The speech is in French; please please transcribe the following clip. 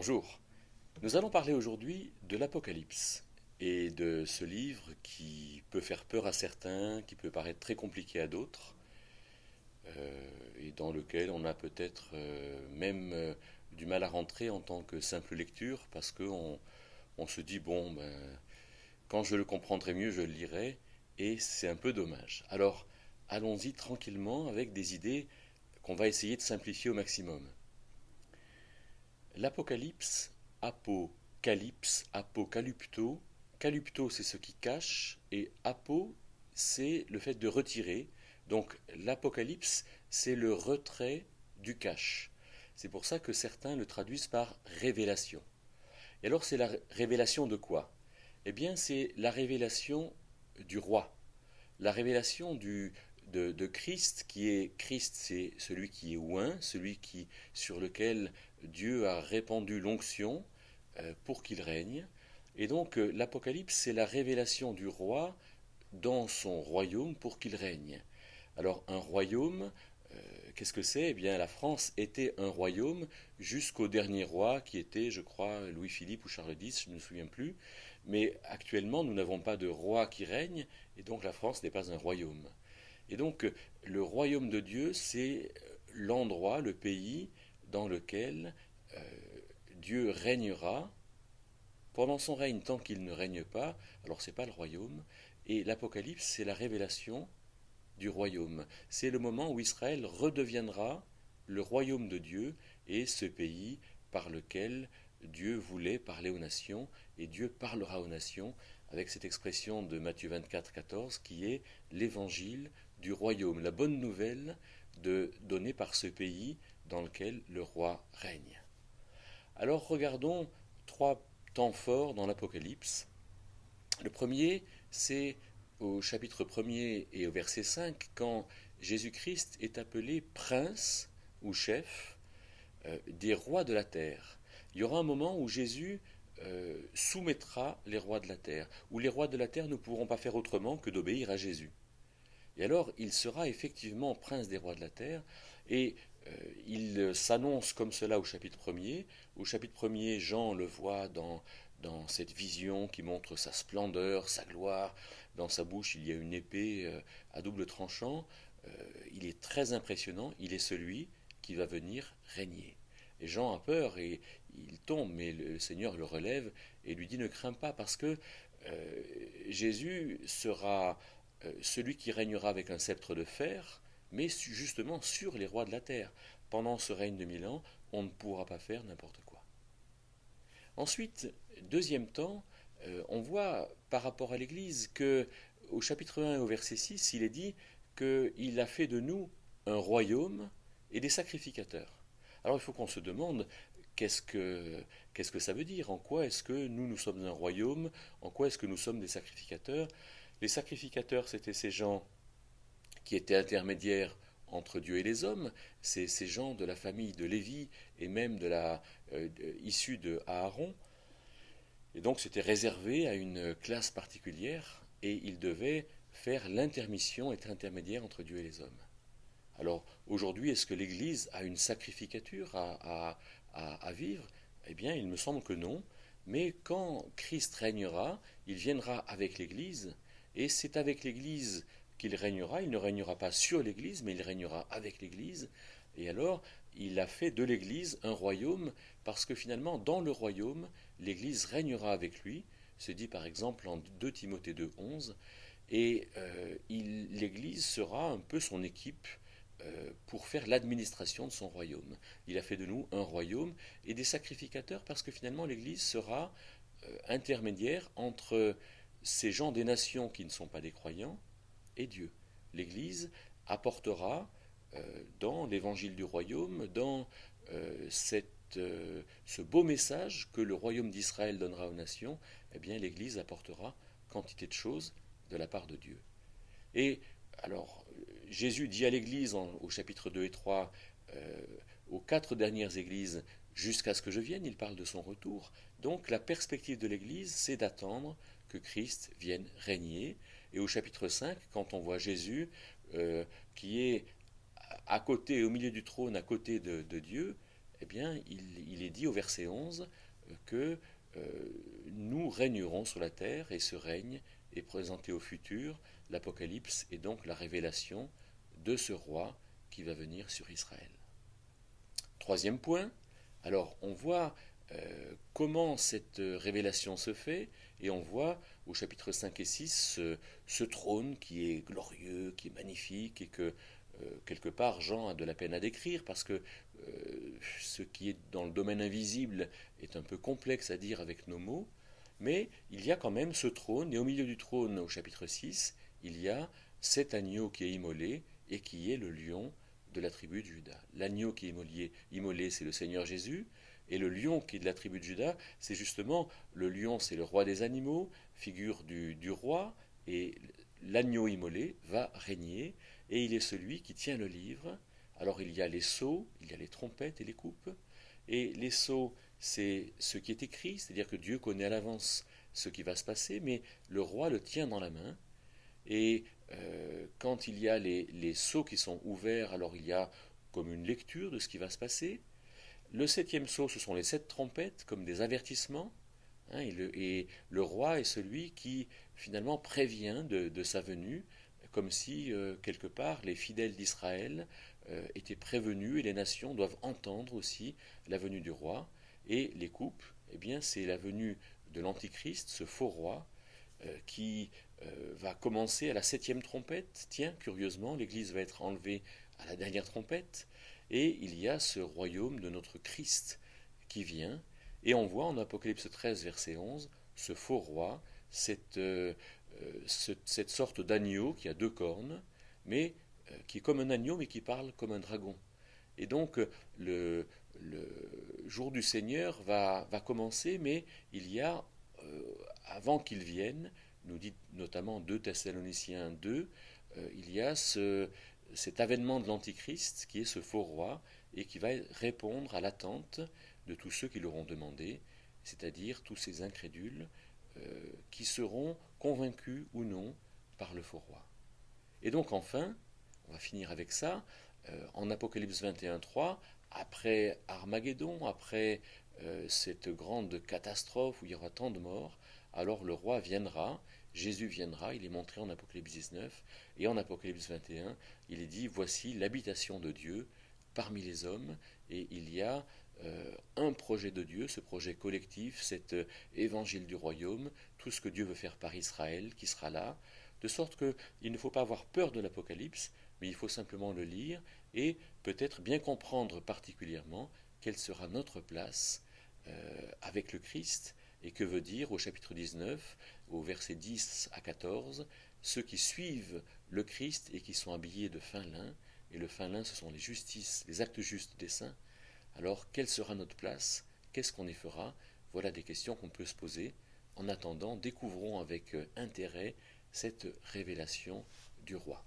Bonjour. Nous allons parler aujourd'hui de l'Apocalypse et de ce livre qui peut faire peur à certains, qui peut paraître très compliqué à d'autres, et dans lequel on a peut-être même du mal à rentrer en tant que simple lecture parce qu'on on se dit, bon, ben, quand je le comprendrai mieux, je le lirai, et c'est un peu dommage. Alors, allons-y tranquillement avec des idées qu'on va essayer de simplifier au maximum. L'Apocalypse, apocalypse, apocalypto, calypto c'est ce qui cache, et apo c'est le fait de retirer. Donc l'Apocalypse c'est le retrait du cache. C'est pour ça que certains le traduisent par révélation. Et alors c'est la révélation de quoi? Eh bien c'est la révélation du roi, la révélation de Christ, qui est Christ, c'est celui qui est oint, celui qui, sur lequel Dieu a répandu l'onction pour qu'il règne. Et donc l'Apocalypse, c'est la révélation du roi dans son royaume pour qu'il règne. Alors un royaume, qu'est-ce que c'est? Eh bien la France était un royaume jusqu'au dernier roi qui était, je crois, Louis-Philippe ou Charles X, je ne me souviens plus. Mais actuellement, nous n'avons pas de roi qui règne, et donc la France n'est pas un royaume. Et donc le royaume de Dieu, c'est l'endroit, le pays dans lequel euh, Dieu régnera. Pendant son règne, tant qu'il ne règne pas, alors c'est pas le royaume. Et l'Apocalypse, c'est la révélation du royaume. C'est le moment où Israël redeviendra le royaume de Dieu et ce pays par lequel Dieu voulait parler aux nations, et Dieu parlera aux nations avec cette expression de Matthieu 24, 14 qui est l'évangile du royaume, la bonne nouvelle donnée par ce pays dans lequel le roi règne. Alors regardons trois temps forts dans l'Apocalypse. Le premier, c'est au chapitre 1er et au verset 5, quand Jésus-Christ est appelé prince ou chef des rois de la terre. Il y aura un moment où Jésus soumettra les rois de la terre, où les rois de la terre ne pourront pas faire autrement que d'obéir à Jésus. Et alors, il sera effectivement prince des rois de la terre, et il s'annonce comme cela au chapitre 1er. Au chapitre 1er, Jean le voit dans cette vision qui montre sa splendeur, sa gloire. Dans sa bouche, il y a une épée à double tranchant. Il est très impressionnant, il est celui qui va venir régner. Et Jean a peur et il tombe, mais le Seigneur le relève et lui dit ne crains pas parce que Jésus sera celui qui régnera avec un sceptre de fer, mais justement sur les rois de la terre. Pendant ce règne de 1000 ans, on ne pourra pas faire n'importe quoi. Ensuite, deuxième temps, on voit par rapport à l'Église que au chapitre 1 et au verset 6, il est dit qu'il a fait de nous un royaume et des sacrificateurs. Alors il faut qu'on se demande qu'est-ce que ça veut dire? En quoi est-ce que nous sommes un royaume? En quoi est-ce que nous sommes des sacrificateurs? Les sacrificateurs, c'était ces gens qui étaient intermédiaires entre Dieu et les hommes, c'est ces gens de la famille de Lévi et même issue de Aaron. Et donc c'était réservé à une classe particulière et ils devaient faire l'intermission, être intermédiaire entre Dieu et les hommes. Alors aujourd'hui, est-ce que l'Église a une sacrificature à vivre? Eh bien, il me semble que non. Mais quand Christ régnera, il viendra avec l'Église, et c'est avec l'Église qu'il régnera. Il ne régnera pas sur l'Église, mais il régnera avec l'Église. Et alors, il a fait de l'Église un royaume, parce que finalement, dans le royaume, l'Église régnera avec lui. C'est dit par exemple en 2 Timothée 2,11. Et l'Église sera un peu son équipe pour faire l'administration de son royaume. Il a fait de nous un royaume et des sacrificateurs parce que finalement l'Église sera intermédiaire entre ces gens des nations qui ne sont pas des croyants et Dieu. L'Église apportera dans l'évangile du royaume, dans ce beau message que le royaume d'Israël donnera aux nations, eh bien l'Église apportera quantité de choses de la part de Dieu. Et alors, Jésus dit à l'Église au chapitre 2 et 3, aux 4 dernières églises, jusqu'à ce que je vienne, il parle de son retour. Donc la perspective de l'Église, c'est d'attendre que Christ vienne régner. Et au chapitre 5, quand on voit Jésus qui est à côté, au milieu du trône, à côté de Dieu, eh bien, il est dit au verset 11 que nous régnerons sur la terre, et ce règne est présenté au futur. L'Apocalypse est donc la révélation de ce roi qui va venir sur Israël. Troisième point, alors on voit comment cette révélation se fait, et on voit au chapitre 5 et 6 ce trône qui est glorieux, qui est magnifique, et que quelque part Jean a de la peine à décrire, parce que ce qui est dans le domaine invisible est un peu complexe à dire avec nos mots, mais il y a quand même ce trône, et au milieu du trône, au chapitre 6, il y a cet agneau qui est immolé, et qui est le lion de la tribu de Juda. L'agneau qui est immolé, c'est le Seigneur Jésus, et le lion qui est de la tribu de Juda, c'est justement, le lion c'est le roi des animaux, figure du roi, et l'agneau immolé va régner, et il est celui qui tient le livre. Alors il y a les sceaux, il y a les trompettes et les coupes, et les sceaux c'est ce qui est écrit, c'est-à-dire que Dieu connaît à l'avance ce qui va se passer, mais le roi le tient dans la main, et quand il y a les sceaux qui sont ouverts, alors il y a comme une lecture de ce qui va se passer. Le septième sceau, ce sont les sept trompettes, comme des avertissements, hein, et le roi est celui qui finalement prévient de sa venue, comme si quelque part les fidèles d'Israël étaient prévenus, et les nations doivent entendre aussi la venue du roi. Et les coupes, eh bien c'est la venue de l'Antichrist, ce faux roi, qui va commencer à la septième trompette. Tiens, curieusement, l'Église va être enlevée à la dernière trompette, et il y a ce royaume de notre Christ qui vient, et on voit en Apocalypse 13, verset 11, ce faux roi, cette sorte d'agneau qui a deux cornes, mais qui est comme un agneau, mais qui parle comme un dragon. Et donc, le jour du Seigneur va commencer, mais il y a, avant qu'il vienne, nous dit notamment 2 Thessaloniciens 2, il y a cet avènement de l'Antichrist qui est ce faux roi, et qui va répondre à l'attente de tous ceux qui l'auront demandé, c'est-à-dire tous ces incrédules qui seront convaincus ou non par le faux roi. Et donc enfin, on va finir avec ça, en Apocalypse 21.3, après Armageddon, après cette grande catastrophe où il y aura tant de morts, alors le roi viendra, Jésus viendra, il est montré en Apocalypse 19, et en Apocalypse 21, il est dit, voici l'habitation de Dieu parmi les hommes, et il y a un projet de Dieu, ce projet collectif, cet évangile du royaume, tout ce que Dieu veut faire par Israël, qui sera là, de sorte qu'il ne faut pas avoir peur de l'Apocalypse, mais il faut simplement le lire, et peut-être bien comprendre particulièrement quelle sera notre place avec le Christ, et que veut dire au chapitre 19, au verset 10 à 14, ceux qui suivent le Christ et qui sont habillés de fin lin, et le fin lin ce sont les justices, les actes justes des saints. Alors quelle sera notre place? Qu'est-ce qu'on y fera? Voilà des questions qu'on peut se poser. En attendant, découvrons avec intérêt cette révélation du roi.